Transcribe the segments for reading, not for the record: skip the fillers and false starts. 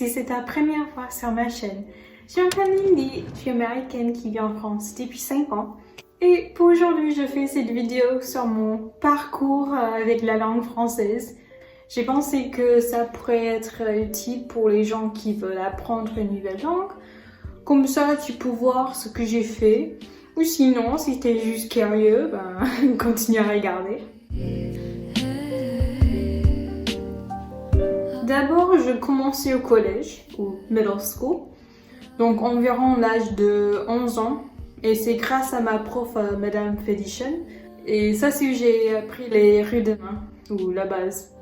si c'est ta première fois sur ma chaîne. Je m'appelle Lindy, je suis américaine qui vit en France depuis 5 ans. Et pour aujourd'hui, je fais cette vidéo sur mon parcours avec la langue française. J'ai pensé que ça pourrait être utile pour les gens qui veulent apprendre une nouvelle langue. Comme ça, tu peux voir ce que j'ai fait. Ou sinon, si t'es juste curieux, continue à regarder. D'abord, je commençais au collège, ou middle school, donc environ l'âge de 11 ans. Et c'est grâce à ma prof, Madame Fedition. Et ça, c'est où j'ai appris les rudiments, ou la base.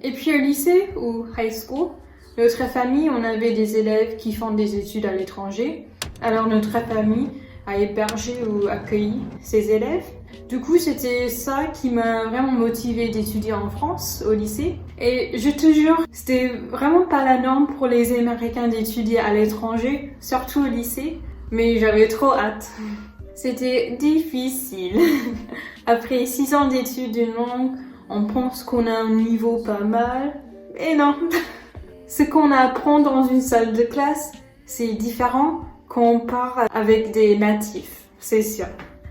Et puis au lycée, ou high school, notre famille, on avait des élèves qui font des études à l'étranger. Alors notre famille a hébergé ou accueilli ces élèves. Du coup, c'était ça qui m'a vraiment motivée d'étudier en France, au lycée. Et je te jure, c'était vraiment pas la norme pour les Américains d'étudier à l'étranger, surtout au lycée. Mais j'avais trop hâte. C'était difficile. Après 6 ans d'études d'une langue, on pense qu'on a un niveau pas mal. Et non. Ce qu'on apprend dans une salle de classe, c'est différent quand on parle avec des natifs, c'est sûr.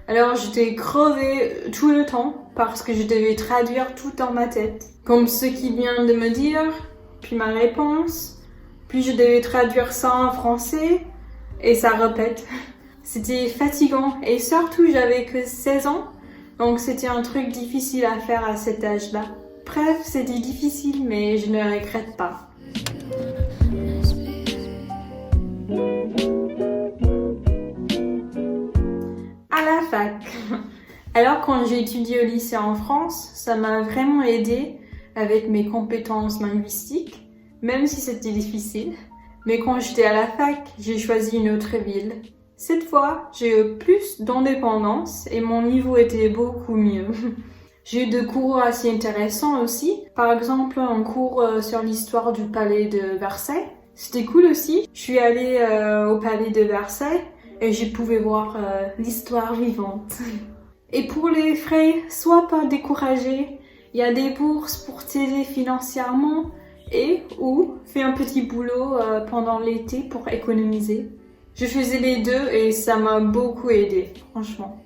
Alors j'étais crevée tout le temps parce que je devais traduire tout dans ma tête. Comme ce qu'il vient de me dire, puis ma réponse, puis je devais traduire ça en français et ça répète. C'était fatigant et surtout j'avais que 16 ans, donc c'était un truc difficile à faire à cet âge-là. Bref, c'était difficile mais je ne regrette pas. À la fac. Alors quand j'ai étudié au lycée en France, ça m'a vraiment aidé avec mes compétences linguistiques, même si c'était difficile. Mais quand j'étais à la fac, j'ai choisi une autre ville. Cette fois, j'ai eu plus d'indépendance et mon niveau était beaucoup mieux. J'ai eu des cours assez intéressants aussi. Par exemple, un cours sur l'histoire du palais de Versailles. C'était cool aussi. Je suis allée au palais de Versailles et j'ai pu voir l'histoire vivante. Et pour les frais, sois pas découragé. Il y a des bourses pour t'aider financièrement et ou fais un petit boulot pendant l'été pour économiser. Je faisais les deux et ça m'a beaucoup aidé, franchement.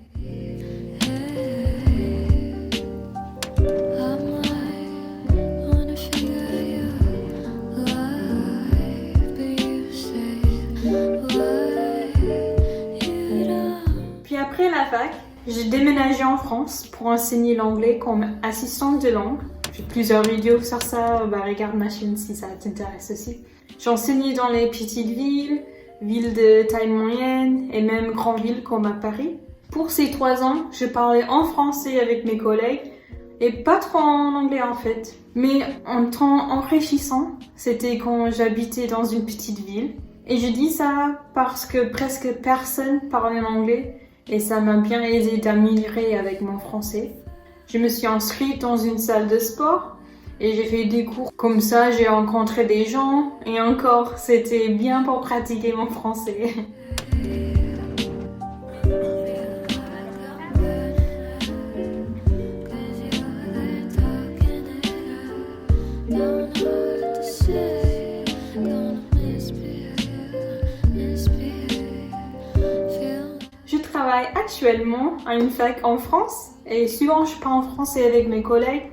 Puis après la fac, j'ai déménagé en France pour enseigner l'anglais comme assistante de langue. J'ai plusieurs vidéos sur ça, regarde ma chaîne si ça t'intéresse aussi. J'ai enseigné dans les petites villes de taille moyenne et même grandes villes comme à Paris. Pour ces 3 ans, je parlais en français avec mes collègues et pas trop en anglais en fait. Mais en temps enrichissant, c'était quand j'habitais dans une petite ville. Et je dis ça parce que presque personne parlait anglais et ça m'a bien aidé d'améliorer avec mon français. Je me suis inscrite dans une salle de sport et j'ai fait des cours. Comme ça, j'ai rencontré des gens et encore, c'était bien pour pratiquer mon français. Je travaille actuellement à une fac en France et souvent je parle en français avec mes collègues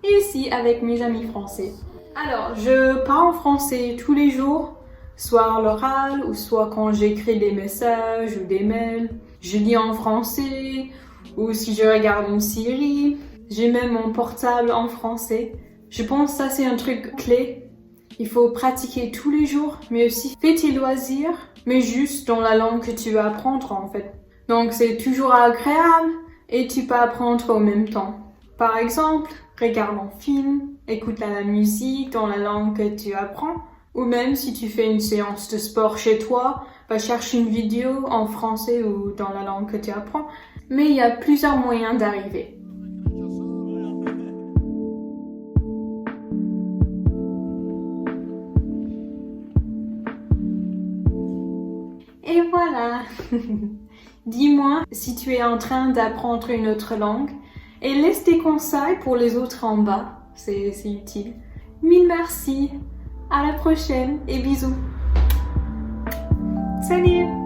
et aussi avec mes amis français. Alors, je parle en français tous les jours, soit à l'oral ou soit quand j'écris des messages ou des mails. Je lis en français ou si je regarde une série. J'ai même mon portable en français. Je pense que ça c'est un truc clé. Il faut pratiquer tous les jours, mais aussi fais tes loisirs, mais juste dans la langue que tu vas apprendre en fait. Donc c'est toujours agréable et tu peux apprendre en même temps. Par exemple, regarde un film, écoute la musique dans la langue que tu apprends, ou même si tu fais une séance de sport chez toi, cherche une vidéo en français ou dans la langue que tu apprends. Mais il y a plusieurs moyens d'arriver. Et voilà. Dis-moi si tu es en train d'apprendre une autre langue et laisse tes conseils pour les autres en bas. c'est utile. Mille merci, à la prochaine et bisous. Salut!